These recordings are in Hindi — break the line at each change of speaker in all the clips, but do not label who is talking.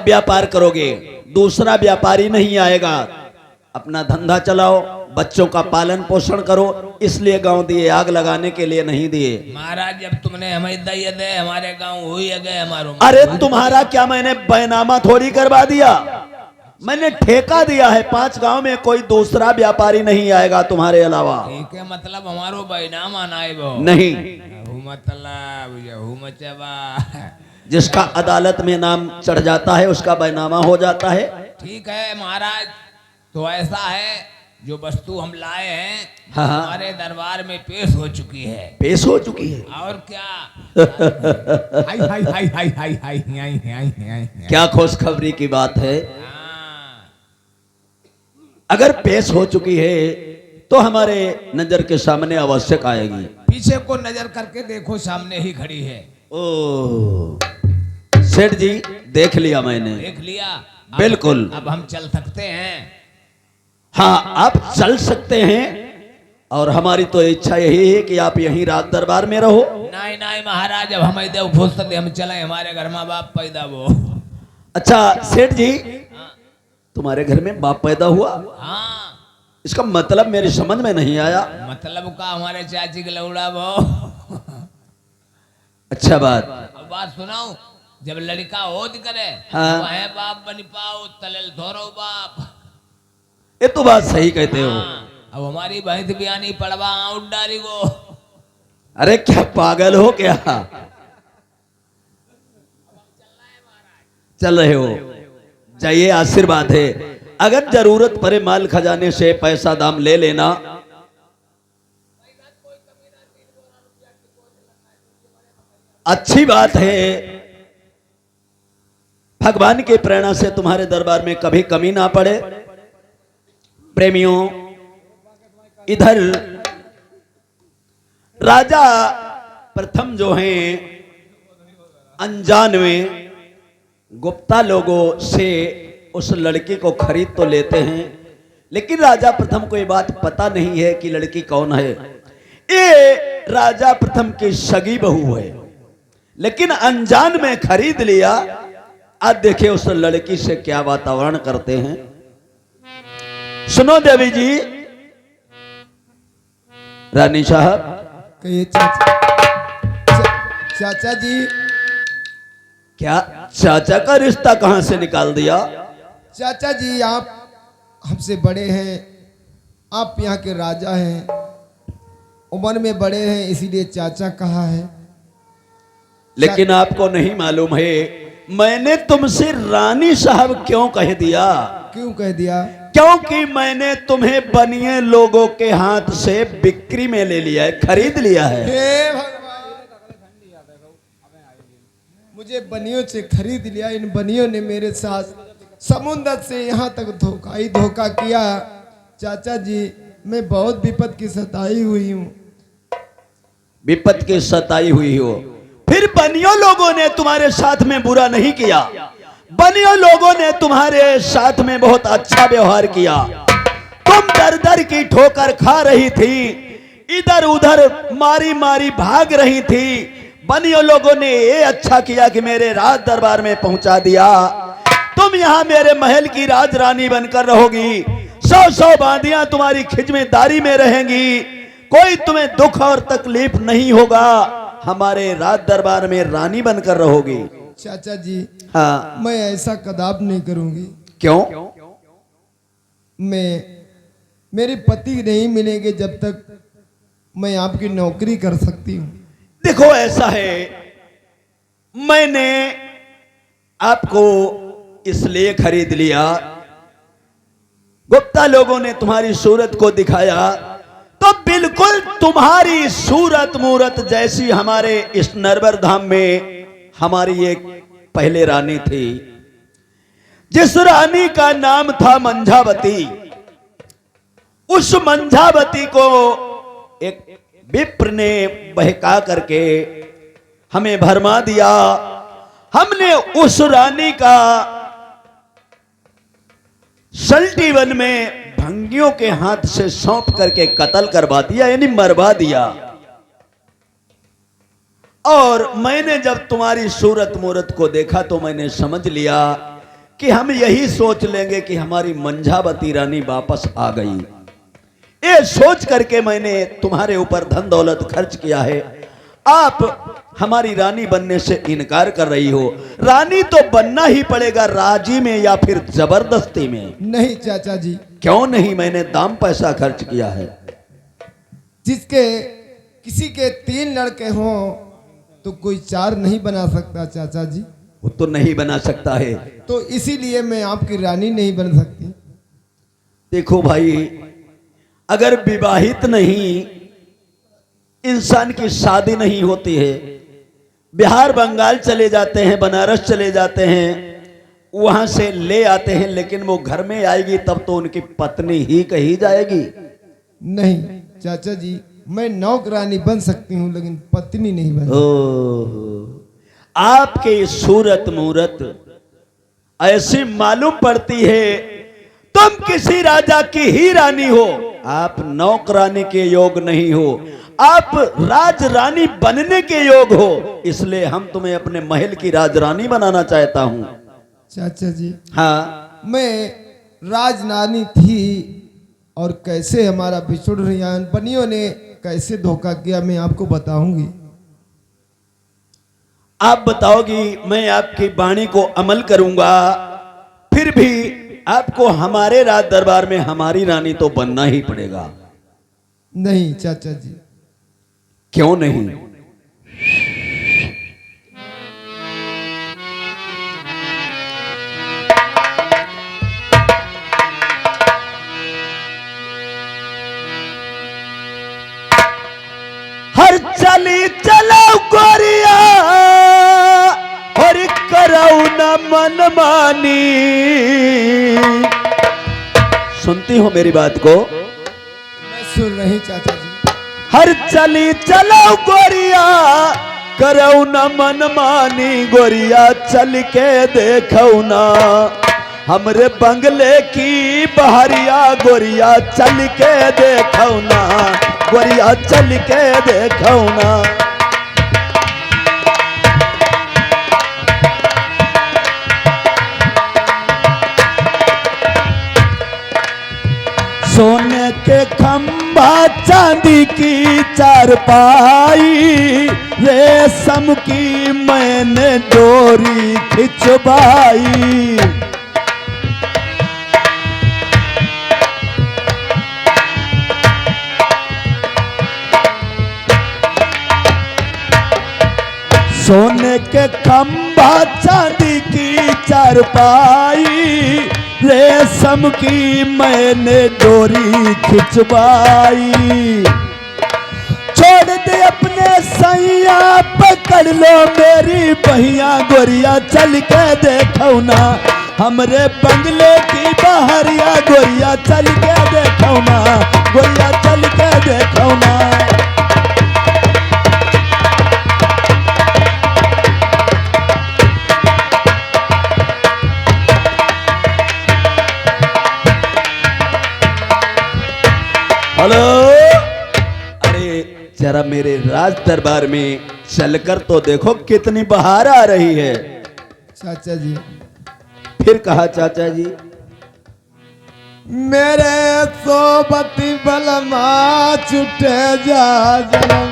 आप व्यापार करोगे, दूसरा व्यापारी नहीं आएगा। अपना धंधा चलाओ, बच्चों का पालन पोषण करो, इसलिए गांव दिए, आग लगाने के लिए नहीं दिए।
महाराज जब तुमने हमें दई दे हमारे गांव हुई गए हमारो।
अरे तुम्हारा क्या मैंने बैनामा थोड़ी करवा दिया, मैंने ठेका दिया है। 5 गांव में कोई दूसरा व्यापारी नहीं आएगा तुम्हारे अलावा।
ठीक है, मतलब हमारो बैनामा नाई वो
नहीं, जिसका अदालत में नाम चढ़ जाता है उसका बैनामा हो जाता है।
ठीक है महाराज, तो ऐसा है जो वस्तु हम लाए हैं
हाँ।
हमारे दरबार में पेश हो चुकी है।
पेश हो चुकी है,
और क्या हाय हाय हाय हाय हाय हाय हाय हाय हाय।
क्या खुशखबरी की बात है।
हाँ।
अगर पेश हो चुकी है तो हमारे नजर के सामने आवश्यक आएगी।
पीछे को नजर करके देखो, सामने ही खड़ी है।
ओ सेठ जी, देख लिया मैंने।
देख लिया?
बिल्कुल।
अब हम चल सकते हैं।
हाँ, आप चल सकते हैं, और हमारी तो इच्छा यही है कि आप यहीं रात दरबार में रहो।
नहीं नहीं महाराज, अब हमें देव फुर्सत हम चले, हमारे घर में बाप पैदा वो।
अच्छा सेठ जी, तुम्हारे घर में बाप पैदा हुआ?
हाँ।
इसका मतलब मेरी समझ में नहीं आया।
मतलब का हमारे चाची के लौड़ा वो।
अच्छा बात।
अब बात सुनाओ, जब लड़का हो करे
हाँ।
वह बाप बन पाओ तलल धोरो बाप।
ये तो बात सही कहते हो।
हाँ। अब हमारी भैंस बयानी पड़वा आउट डाली को।
अरे क्या पागल हो क्या? चल रहे हो, जाइए, आशीर्वाद है। अगर जरूरत पड़े माल खजाने से पैसा दाम ले लेना। अच्छी बात है, भगवान की प्रेरणा से तुम्हारे दरबार में कभी कमी ना पड़े। प्रेमियों, इधर राजा प्रथम जो हैं अनजान में गुप्ता लोगों से उस लड़की को खरीद तो लेते हैं, लेकिन राजा प्रथम को ये बात पता नहीं है कि लड़की कौन है। ये राजा प्रथम की सगी बहू है, लेकिन अनजान में खरीद लिया। आज देखिए उस लड़की से क्या वातावरण करते हैं। सुनो देवी जी, रानी साहब।
कहिए चाचा जी।
क्या चाचा का रिश्ता कहां से निकाल दिया?
चाचा जी, आप हमसे बड़े हैं, आप यहाँ के राजा हैं, उम्र में बड़े हैं, इसीलिए चाचा कहा है।
लेकिन आपको नहीं मालूम है मैंने तुमसे रानी साहब क्यों कह दिया?
क्यों कह दिया?
क्योंकि मैंने तुम्हें बनिए लोगों के हाथ से बिक्री में ले लिया है, खरीद लिया है।
हे भगवान, मुझे बनियों से खरीद लिया। इन बनियों ने मेरे साथ समुद्र से यहाँ तक धोखा किया। चाचा जी, मैं बहुत विपद की सताई हुई हूँ।
विपद की सताई हुई हो, फिर बनियों लोगों ने तुम्हारे साथ में बुरा नहीं किया। बनियों लोगों ने तुम्हारे साथ में बहुत अच्छा व्यवहार किया। तुम दर दर की ठोकर खा रही थी, इधर उधर मारी मारी भाग रही थी। बनियों लोगों ने ये अच्छा किया कि मेरे राज दरबार में पहुंचा दिया। तुम यहाँ मेरे महल की राजरानी बनकर रहोगी। 100 बांदियां तुम्हारी खिदमतदारी में रहेंगी। कोई तुम्हें दुख और तकलीफ नहीं होगा। हमारे राज दरबार में रानी बनकर रहोगी।
चाचा जी,
हाँ।
मैं ऐसा कदाप नहीं करूंगी।
क्यों?
मेरे पति नहीं मिलेंगे जब तक मैं आपकी नौकरी कर सकती हूँ।
देखो ऐसा है, मैंने आपको इसलिए खरीद लिया, गुप्ता लोगों ने तुम्हारी सूरत को दिखाया तो बिल्कुल तुम्हारी सूरत मूरत जैसी हमारे इस नरवर धाम में हमारी एक पहले रानी थी, जिस रानी का नाम था मंझावती। उस मंझावती को एक विप्र ने बहका करके हमें भरमा दिया। हमने उस रानी का सल्टीवन में भंगियों के हाथ से सौंप करके कत्ल करवा दिया, यानी मरवा दिया। और मैंने जब तुम्हारी सूरत मूरत को देखा तो मैंने समझ लिया कि हम यही सोच लेंगे कि हमारी मंझावती रानी वापस आ गई। ये सोच करके मैंने तुम्हारे ऊपर धन दौलत खर्च किया है। आप हमारी रानी बनने से इनकार कर रही हो। रानी तो बनना ही पड़ेगा, राजी में या फिर जबरदस्ती में।
नहीं चाचा जी,
क्यों नहीं? मैंने दाम पैसा खर्च किया है।
जिसके किसी के 3 लड़के हों तो कोई 4 नहीं बना सकता चाचा जी।
वो तो नहीं बना सकता है।
तो इसीलिए मैं आपकी रानी नहीं बन सकती।
देखो भाई, अगर विवाहित नहीं इंसान की शादी नहीं होती है, बिहार बंगाल चले जाते हैं, बनारस चले जाते हैं, वहां से ले आते हैं, लेकिन वो घर में आएगी तब तो उनकी पत्नी ही कही जाएगी।
नहीं चाचा जी, मैं नौकरानी बन सकती हूँ लेकिन पत्नी नहीं बन सकती।
ओह, आपकी सूरत मूरत ऐसी मालूम पड़ती है तुम किसी राजा की ही रानी हो। आप नौकरानी के योग नहीं हो, आप राज रानी बनने के योग हो। इसलिए हम तुम्हें अपने महल की राजरानी बनाना चाहता हूं।
चाचा जी,
हाँ,
मैं राजरानी थी और कैसे हमारा बिछुड़ रहा बनियों ने कैसे धोखा किया मैं आपको बताऊंगी।
आप बताओगी, मैं आपकी वाणी को अमल करूंगा। फिर भी आपको हमारे राज दरबार में हमारी रानी तो बनना ही पड़ेगा।
नहीं चाचा जी।
क्यों नहीं? हर चली चलो गोरिया और करो न मनमानी। सुनती हो मेरी बात को?
मैं सुन रही चाचा जी।
हर चली चलो गोरिया करो न मनमानी। गोरिया चल के देखो ना हमरे बंगले की बहरिया। गोरिया चल के देखो ना, गोरिया चल के देखो ना। सोने के खंभा चांदी की चारपाई, रेशम की मैंने डोरी खिंचवाई। सोने के खंभा चांदी की चारपाई, रेशम की मैंने डोरी खिंचवाई। छोड़ दे अपने सैया पकड़ लो मेरी बहिया। गोरिया चल के देखो ना हमरे बंगले की बहरिया। गोरिया चल के देखो ना, गोरिया चल के देखो ना। हेलो, अरे जरा मेरे राज दरबार में चलकर तो देखो कितनी बहार आ रही है।
चाचा जी,
फिर कहा चाचा जी,
मेरे सोबती बलमा छुटे जा जनम।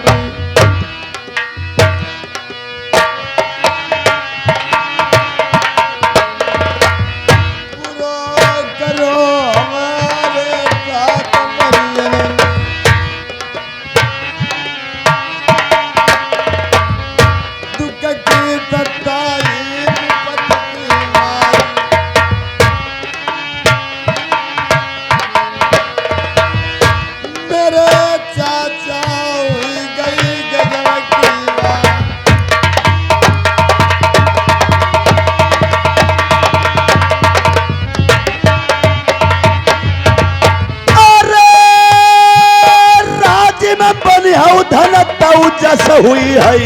धन तऊ जस हुई है।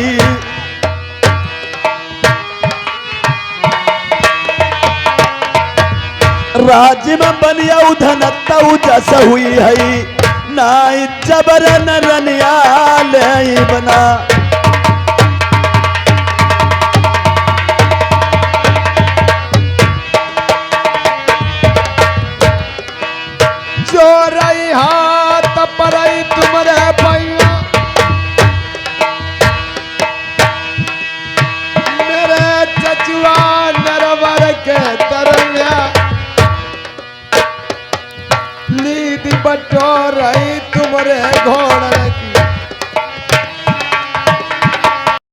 राज्य में बनिया धन तऊ जस हुई है। नाई जबरन रनिया ले बना। दी बटोर तुमरे घोड़